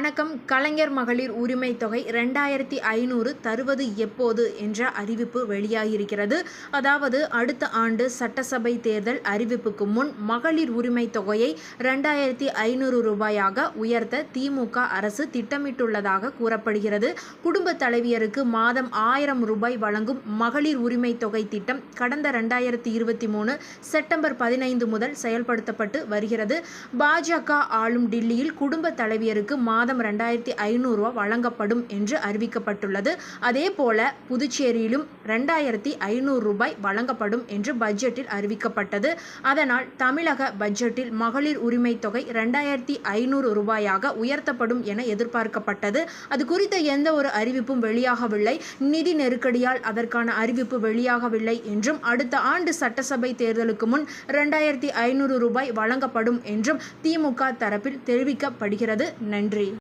வணக்கம். கலைஞர் மகளிர் உரிமை தொகை 2500 தருவது எப்போது என்ற அறிவிப்பு வெளியாகியிருக்கிறது. அதாவது அடுத்த ஆண்டு சட்டசபை தேர்தல் அறிவிப்புக்கு முன் மகளிர் உரிமை தொகையை 2500 ரூபாயாக உயர்த்த திமுக அரசு திட்டமிட்டுள்ளதாக கூறப்படுகிறது. குடும்ப தலைவியருக்கு மாதம் 1000 ரூபாய் வழங்கும் மகளிர் உரிமை தொகை திட்டம் கடந்த 2023 செப்டம்பர் 15 முதல் செயல்படுத்தப்பட்டு வருகிறது. பாஜக ஆளும் டில்லியில் குடும்ப தலைவியருக்கு மாதம் 2500 ரூபாய் வழங்கப்படும் என்று அறிவிக்கப்பட்டுள்ளது. அதேபோல புதுச்சேரியிலும் 2500 ரூபாய் வழங்கப்படும் என்று பட்ஜெட்டில் அறிவிக்கப்பட்டது. அதனால் தமிழக பட்ஜெட்டில் மகளிர் உரிமை தொகை 2500 ரூபாயாக உயர்த்தப்படும் என எதிர்பார்க்கப்பட்டது. அது குறித்த எந்த ஒரு அறிவிப்பும் வெளியாகவில்லை. நிதி நெருக்கடியால் அதற்கான அறிவிப்பு வெளியாகவில்லை என்றும் அடுத்த ஆண்டு சட்டசபை தேர்தலுக்கு முன் 2500 ரூபாய் வழங்கப்படும் என்றும் திமுக தரப்பில் தெரிவிக்கப்படுகிறது. நன்றி.